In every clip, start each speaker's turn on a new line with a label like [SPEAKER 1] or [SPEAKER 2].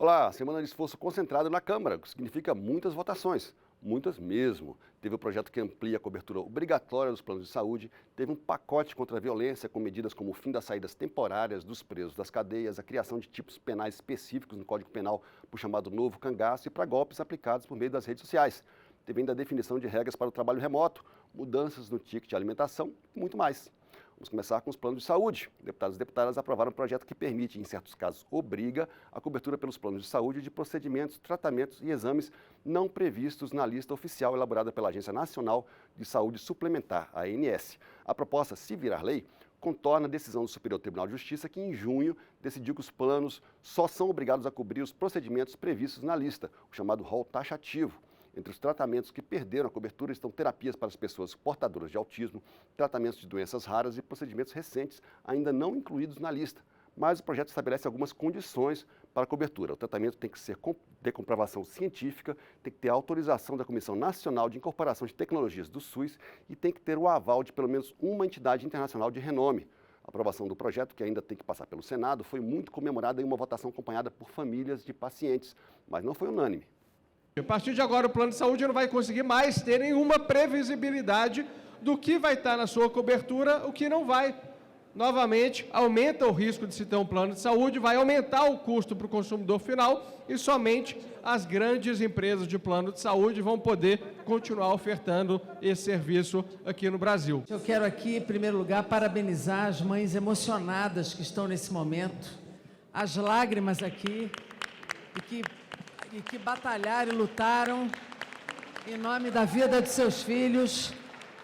[SPEAKER 1] Olá, semana de esforço concentrado na Câmara, o que significa muitas votações, muitas mesmo. Teve o projeto que amplia a cobertura obrigatória dos planos de saúde, teve um pacote contra a violência com medidas como o fim das saídas temporárias dos presos das cadeias, a criação de tipos penais específicos no Código Penal para o chamado novo cangaço e para golpes aplicados por meio das redes sociais. Teve ainda a definição de regras para o trabalho remoto, mudanças no ticket de alimentação e muito mais. Vamos começar com os planos de saúde. Deputados e deputadas aprovaram um projeto que permite, em certos casos, obriga a cobertura pelos planos de saúde de procedimentos, tratamentos e exames não previstos na lista oficial elaborada pela Agência Nacional de Saúde Suplementar, a ANS. A proposta, se virar lei, contorna a decisão do Superior Tribunal de Justiça que, em junho, decidiu que os planos só são obrigados a cobrir os procedimentos previstos na lista, o chamado rol taxativo. Entre os tratamentos que perderam a cobertura estão terapias para as pessoas portadoras de autismo, tratamentos de doenças raras e procedimentos recentes ainda não incluídos na lista. Mas o projeto estabelece algumas condições para a cobertura. O tratamento tem que ser de comprovação científica, tem que ter autorização da Comissão Nacional de Incorporação de Tecnologias do SUS e tem que ter o aval de pelo menos uma entidade internacional de renome. A aprovação do projeto, que ainda tem que passar pelo Senado, foi muito comemorada em uma votação acompanhada por famílias de pacientes, mas não foi unânime.
[SPEAKER 2] A partir de agora, o plano de saúde não vai conseguir mais ter nenhuma previsibilidade do que vai estar na sua cobertura, o que não vai. Novamente, aumenta o risco de se ter um plano de saúde, vai aumentar o custo para o consumidor final e somente as grandes empresas de plano de saúde vão poder continuar ofertando esse serviço aqui no Brasil.
[SPEAKER 3] Eu quero aqui, em primeiro lugar, parabenizar as mães emocionadas que estão nesse momento, as lágrimas aqui e que batalharam e lutaram em nome da vida de seus filhos,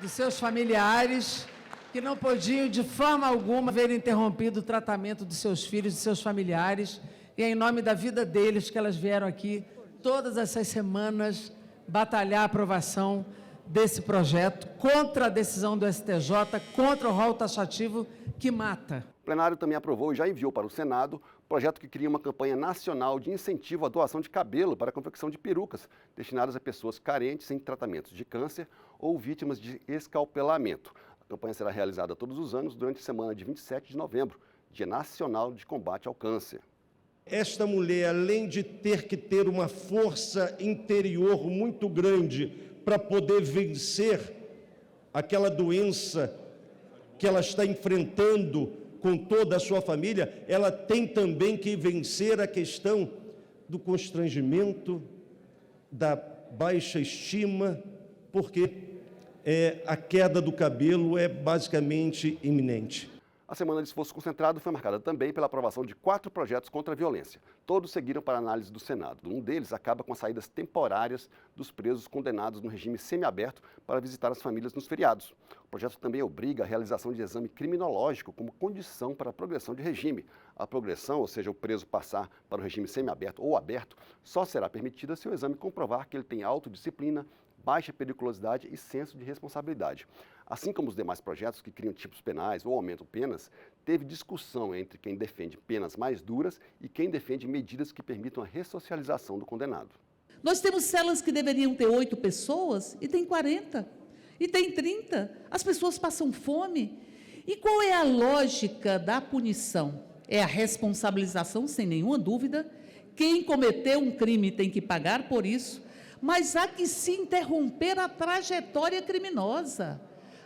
[SPEAKER 3] de seus familiares, que não podiam de forma alguma ver interrompido o tratamento de seus filhos e seus familiares, e é em nome da vida deles que elas vieram aqui todas essas semanas batalhar a aprovação desse projeto contra a decisão do STJ, contra o rol taxativo que mata.
[SPEAKER 1] O plenário também aprovou e já enviou para o Senado projeto que cria uma campanha nacional de incentivo à doação de cabelo para a confecção de perucas, destinadas a pessoas carentes em tratamentos de câncer ou vítimas de escalpelamento. A campanha será realizada todos os anos durante a semana de 27 de novembro, Dia Nacional de Combate ao Câncer.
[SPEAKER 4] Esta mulher, além de ter que ter uma força interior muito grande para poder vencer aquela doença que ela está enfrentando com toda a sua família, ela tem também que vencer a questão do constrangimento, da baixa estima, porque a queda do cabelo é basicamente iminente.
[SPEAKER 1] A semana de esforço concentrado foi marcada também pela aprovação de 4 projetos contra a violência. Todos seguiram para a análise do Senado. Um deles acaba com as saídas temporárias dos presos condenados no regime semiaberto para visitar as famílias nos feriados. O projeto também obriga a realização de exame criminológico como condição para a progressão de regime. A progressão, ou seja, o preso passar para o regime semiaberto ou aberto, só será permitida se o exame comprovar que ele tem autodisciplina, baixa periculosidade e senso de responsabilidade. Assim como os demais projetos que criam tipos penais ou aumentam penas, teve discussão entre quem defende penas mais duras e quem defende medidas que permitam a ressocialização do condenado.
[SPEAKER 5] Nós temos celas que deveriam ter 8 pessoas e tem 40, e tem 30. As pessoas passam fome. E qual é a lógica da punição? É a responsabilização, sem nenhuma dúvida. Quem cometeu um crime tem que pagar por isso, mas há que se interromper a trajetória criminosa.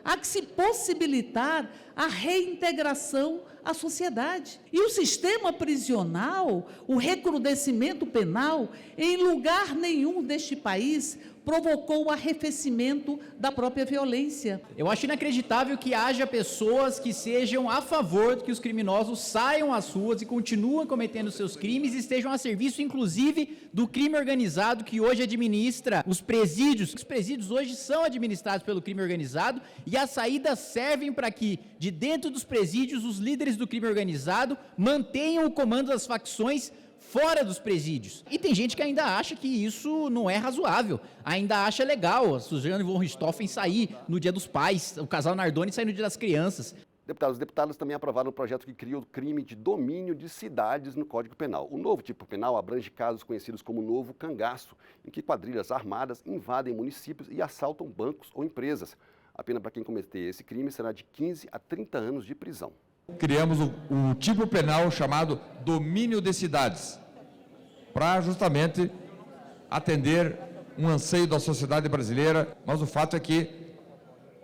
[SPEAKER 5] Há que se possibilitar a reintegração à sociedade. E o sistema prisional, o recrudescimento penal, em lugar nenhum deste país, provocou o arrefecimento da própria violência.
[SPEAKER 6] Eu acho inacreditável que haja pessoas que sejam a favor de que os criminosos saiam às ruas e continuem cometendo seus crimes e estejam a serviço, inclusive, do crime organizado que hoje administra os presídios. Os presídios hoje são administrados pelo crime organizado e as saídas servem para que, de dentro dos presídios, os líderes do crime organizado mantenham o comando das facções fora dos presídios. E tem gente que ainda acha que isso não é razoável, ainda acha legal a Suzane von Richthofen sair no Dia dos Pais, o casal Nardoni sair no Dia das Crianças.
[SPEAKER 1] Deputados e deputadas também aprovaram um projeto que cria o crime de domínio de cidades no Código Penal. O novo tipo penal abrange casos conhecidos como novo cangaço, em que quadrilhas armadas invadem municípios e assaltam bancos ou empresas. A pena para quem cometer esse crime será de 15 a 30 anos de prisão.
[SPEAKER 7] Criamos o tipo penal chamado domínio de cidades. para justamente atender um anseio da sociedade brasileira, mas o fato é que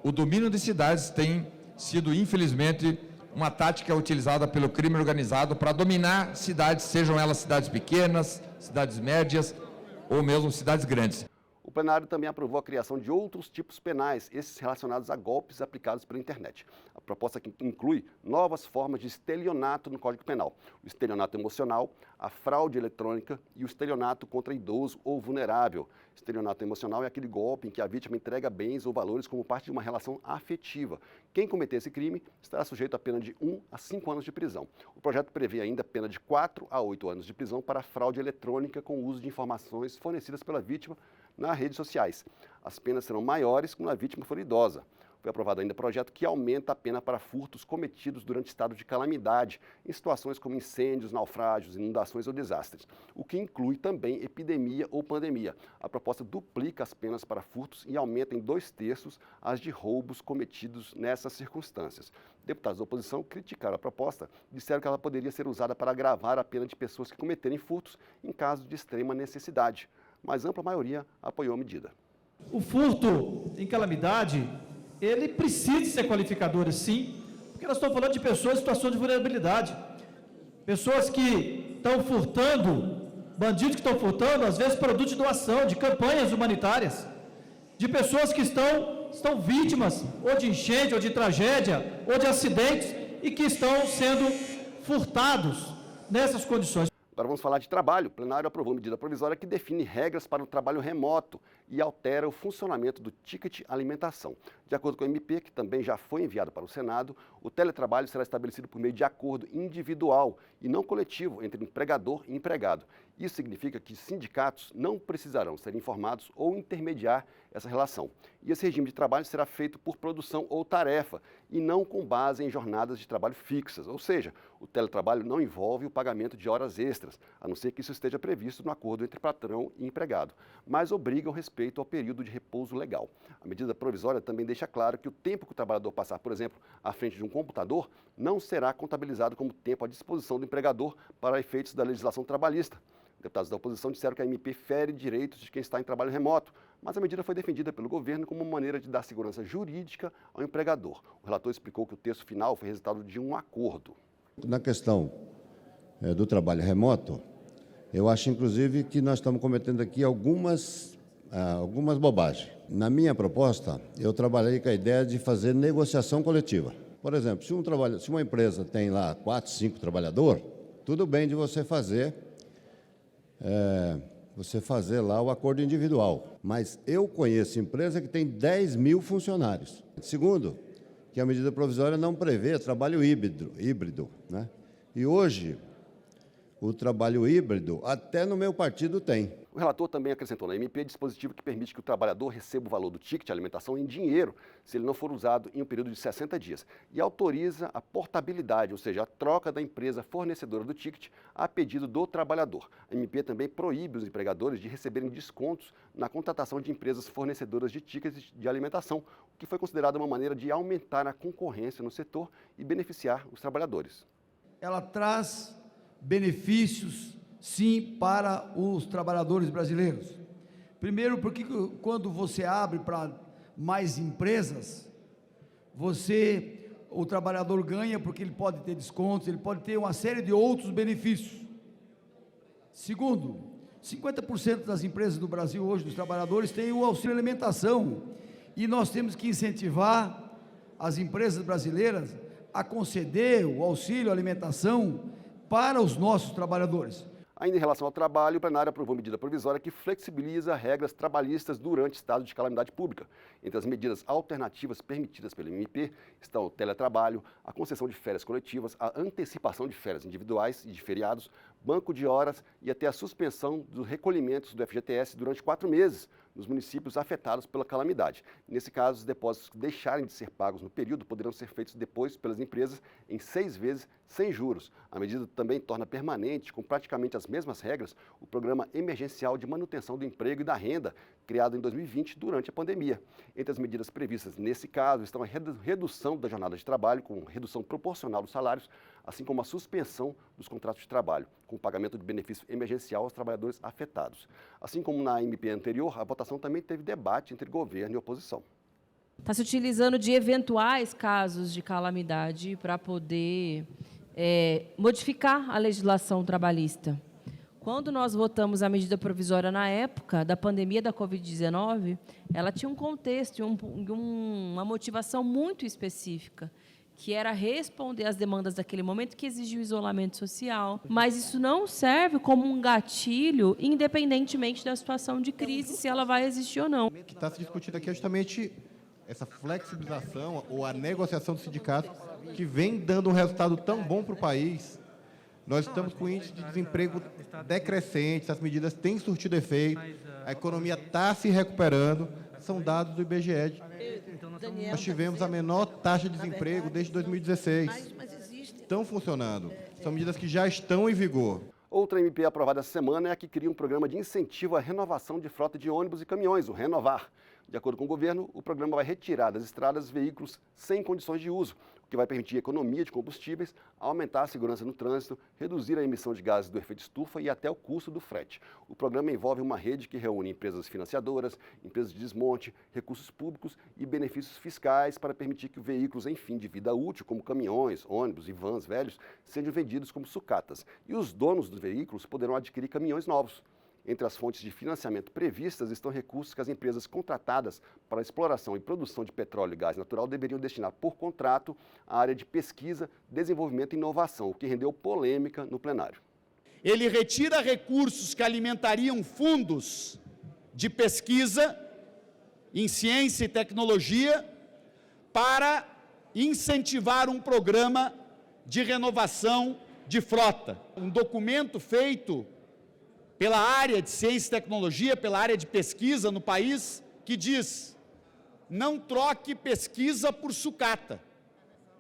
[SPEAKER 7] o domínio de cidades tem sido, infelizmente, uma tática utilizada pelo crime organizado para dominar cidades, sejam elas cidades pequenas, cidades médias ou mesmo cidades grandes.
[SPEAKER 1] O plenário também aprovou a criação de outros tipos penais, esses relacionados a golpes aplicados pela internet. A proposta inclui novas formas de estelionato no Código Penal: o estelionato emocional, a fraude eletrônica e o estelionato contra idoso ou vulnerável. Estelionato emocional é aquele golpe em que a vítima entrega bens ou valores como parte de uma relação afetiva. Quem cometer esse crime estará sujeito a pena de 1 a 5 anos de prisão. O projeto prevê ainda pena de 4 a 8 anos de prisão para a fraude eletrônica com o uso de informações fornecidas pela vítima nas redes sociais. As penas serão maiores quando a vítima for idosa. Foi aprovado ainda projeto que aumenta a pena para furtos cometidos durante estado de calamidade, em situações como incêndios, naufrágios, inundações ou desastres, o que inclui também epidemia ou pandemia. A proposta duplica as penas para furtos e aumenta em 2/3 as de roubos cometidos nessas circunstâncias. Deputados da oposição criticaram a proposta, disseram que ela poderia ser usada para agravar a pena de pessoas que cometerem furtos em caso de extrema necessidade, mas a ampla maioria apoiou a medida.
[SPEAKER 8] O furto em calamidade, ele precisa ser qualificador, sim, porque nós estamos falando de pessoas em situação de vulnerabilidade. Pessoas que estão furtando, bandidos que estão furtando, às vezes produto de doação, de campanhas humanitárias, de pessoas que estão vítimas ou de enchente, ou de tragédia, ou de acidentes, e que estão sendo furtados nessas condições.
[SPEAKER 1] Agora vamos falar de trabalho. O plenário aprovou medida provisória que define regras para o trabalho remoto e altera o funcionamento do ticket alimentação. De acordo com o MP, que também já foi enviado para o Senado, o teletrabalho será estabelecido por meio de acordo individual e não coletivo entre empregador e empregado. Isso significa que sindicatos não precisarão ser informados ou intermediar essa relação. E esse regime de trabalho será feito por produção ou tarefa e não com base em jornadas de trabalho fixas. Ou seja, o teletrabalho não envolve o pagamento de horas extras, a não ser que isso esteja previsto no acordo entre patrão e empregado, mas obriga o respeito ao período de repouso legal. A medida provisória também deixa claro que o tempo que o trabalhador passar, por exemplo, à frente de um computador, não será contabilizado como tempo à disposição do empregador para efeitos da legislação trabalhista. Deputados da oposição disseram que a MP fere direitos de quem está em trabalho remoto, mas a medida foi defendida pelo governo como uma maneira de dar segurança jurídica ao empregador. O relator explicou que o texto final foi resultado de um acordo.
[SPEAKER 9] Na questão do trabalho remoto, eu acho, inclusive, que nós estamos cometendo aqui algumas bobagens. Na minha proposta, eu trabalhei com a ideia de fazer negociação coletiva. Por exemplo, se uma empresa tem lá 4, 5 trabalhadores, tudo bem de você fazer lá o acordo individual. Mas eu conheço empresa que tem 10 mil funcionários. Segundo, que a medida provisória não prevê trabalho híbrido, né? E hoje, o trabalho híbrido, até no meu partido tem.
[SPEAKER 1] O relator também acrescentou na MP dispositivo que permite que o trabalhador receba o valor do ticket de alimentação em dinheiro, se ele não for usado em um período de 60 dias, e autoriza a portabilidade, ou seja, a troca da empresa fornecedora do ticket a pedido do trabalhador. A MP também proíbe os empregadores de receberem descontos na contratação de empresas fornecedoras de tickets de alimentação, o que foi considerado uma maneira de aumentar a concorrência no setor e beneficiar os trabalhadores.
[SPEAKER 10] Ela traz benefícios, sim, para os trabalhadores brasileiros. Primeiro, porque quando você abre para mais empresas, o trabalhador ganha porque ele pode ter descontos, ele pode ter uma série de outros benefícios. Segundo, 50% das empresas do Brasil hoje, dos trabalhadores, têm o auxílio alimentação, e nós temos que incentivar as empresas brasileiras a conceder o auxílio alimentação para os nossos trabalhadores.
[SPEAKER 1] Ainda em relação ao trabalho, o plenário aprovou medida provisória que flexibiliza regras trabalhistas durante estado de calamidade pública. Entre as medidas alternativas permitidas pelo MP estão o teletrabalho, a concessão de férias coletivas, a antecipação de férias individuais e de feriados, banco de horas e até a suspensão dos recolhimentos do FGTS durante 4 meses, nos municípios afetados pela calamidade. Nesse caso, os depósitos que deixarem de ser pagos no período poderão ser feitos depois pelas empresas em 6 vezes sem juros. A medida também torna permanente, com praticamente as mesmas regras, o Programa Emergencial de Manutenção do Emprego e da Renda, criado em 2020 durante a pandemia. Entre as medidas previstas nesse caso estão a redução da jornada de trabalho, com redução proporcional dos salários, assim como a suspensão dos contratos de trabalho, com o pagamento de benefício emergencial aos trabalhadores afetados. Assim como na MP anterior, a votação também teve debate entre governo e oposição.
[SPEAKER 11] Está se utilizando de eventuais casos de calamidade para poder modificar a legislação trabalhista. Quando nós votamos a medida provisória na época da pandemia da Covid-19, ela tinha um contexto, uma motivação muito específica, que era responder às demandas daquele momento que exigia o isolamento social. Mas isso não serve como um gatilho, independentemente da situação de crise, se ela vai existir ou não.
[SPEAKER 12] O que está se discutindo aqui é justamente essa flexibilização ou a negociação do sindicato, que vem dando um resultado tão bom para o país. Nós estamos com índice de desemprego decrescente, as medidas têm surtido efeito, a economia está se recuperando, são dados do IBGE. Nós tivemos a menor taxa de desemprego desde 2016. Estão funcionando, são medidas que já estão em vigor.
[SPEAKER 1] Outra MP aprovada essa semana é a que cria um programa de incentivo à renovação de frota de ônibus e caminhões, o Renovar. De acordo com o governo, o programa vai retirar das estradas veículos sem condições de uso, o que vai permitir a economia de combustíveis, aumentar a segurança no trânsito, reduzir a emissão de gases do efeito estufa e até o custo do frete. O programa envolve uma rede que reúne empresas financiadoras, empresas de desmonte, recursos públicos e benefícios fiscais para permitir que veículos em fim de vida útil, como caminhões, ônibus e vans velhos, sejam vendidos como sucatas. E os donos dos veículos poderão adquirir caminhões novos. Entre as fontes de financiamento previstas estão recursos que as empresas contratadas para a exploração e produção de petróleo e gás natural deveriam destinar por contrato à área de pesquisa, desenvolvimento e inovação, o que rendeu polêmica no plenário.
[SPEAKER 13] Ele retira recursos que alimentariam fundos de pesquisa em ciência e tecnologia para incentivar um programa de renovação de frota. Um documento feito pela área de ciência e tecnologia, pela área de pesquisa no país, que diz: não troque pesquisa por sucata.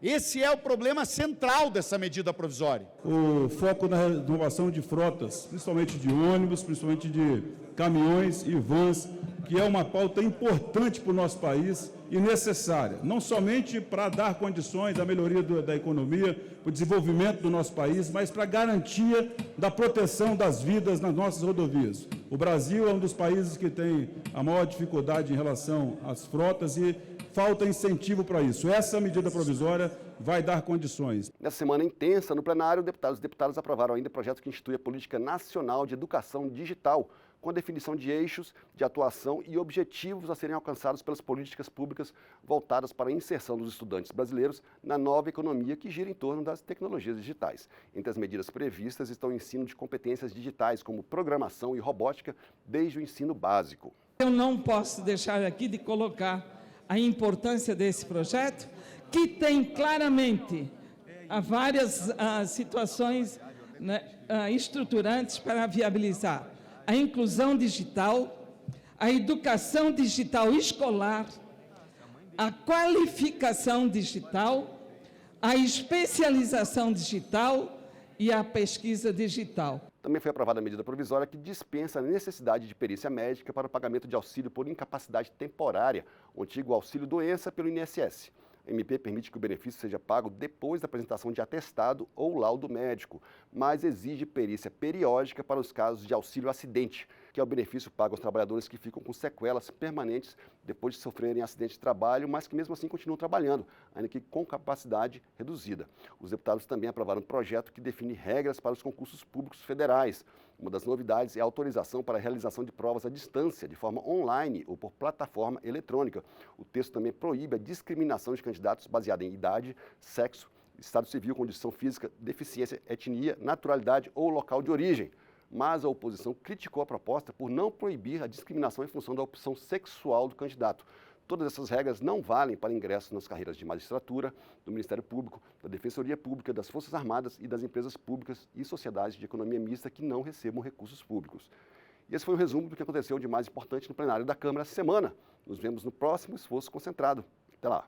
[SPEAKER 13] Esse é o problema central dessa medida provisória.
[SPEAKER 14] O foco na renovação de frotas, principalmente de ônibus, principalmente de caminhões e vans, que é uma pauta importante para o nosso país e necessária, não somente para dar condições à melhoria da economia, para o desenvolvimento do nosso país, mas para a garantia da proteção das vidas nas nossas rodovias. O Brasil é um dos países que tem a maior dificuldade em relação às frotas e falta incentivo para isso. Essa medida provisória vai dar condições.
[SPEAKER 1] Nessa semana intensa no plenário, os deputados aprovaram ainda projeto que institui a Política Nacional de Educação Digital, com a definição de eixos de atuação e objetivos a serem alcançados pelas políticas públicas voltadas para a inserção dos estudantes brasileiros na nova economia que gira em torno das tecnologias digitais. Entre as medidas previstas estão o ensino de competências digitais, como programação e robótica, desde o ensino básico.
[SPEAKER 15] Eu não posso deixar aqui de colocar a importância desse projeto, que tem claramente várias situações estruturantes para viabilizar a inclusão digital, a educação digital escolar, a qualificação digital, a especialização digital e a pesquisa digital.
[SPEAKER 1] Também foi aprovada a medida provisória que dispensa a necessidade de perícia médica para o pagamento de auxílio por incapacidade temporária, o antigo auxílio-doença, pelo INSS. A MP permite que o benefício seja pago depois da apresentação de atestado ou laudo médico, mas exige perícia periódica para os casos de auxílio-acidente, que é o benefício pago aos trabalhadores que ficam com sequelas permanentes depois de sofrerem acidente de trabalho, mas que mesmo assim continuam trabalhando, ainda que com capacidade reduzida. Os deputados também aprovaram um projeto que define regras para os concursos públicos federais. Uma das novidades é a autorização para a realização de provas à distância, de forma online ou por plataforma eletrônica. O texto também proíbe a discriminação de candidatos baseada em idade, sexo, estado civil, condição física, deficiência, etnia, naturalidade ou local de origem. Mas a oposição criticou a proposta por não proibir a discriminação em função da opção sexual do candidato. Todas essas regras não valem para ingresso nas carreiras de magistratura, do Ministério Público, da Defensoria Pública, das Forças Armadas e das empresas públicas e sociedades de economia mista que não recebam recursos públicos. E esse foi um resumo do que aconteceu de mais importante no plenário da Câmara essa semana. Nos vemos no próximo Esforço Concentrado. Até lá.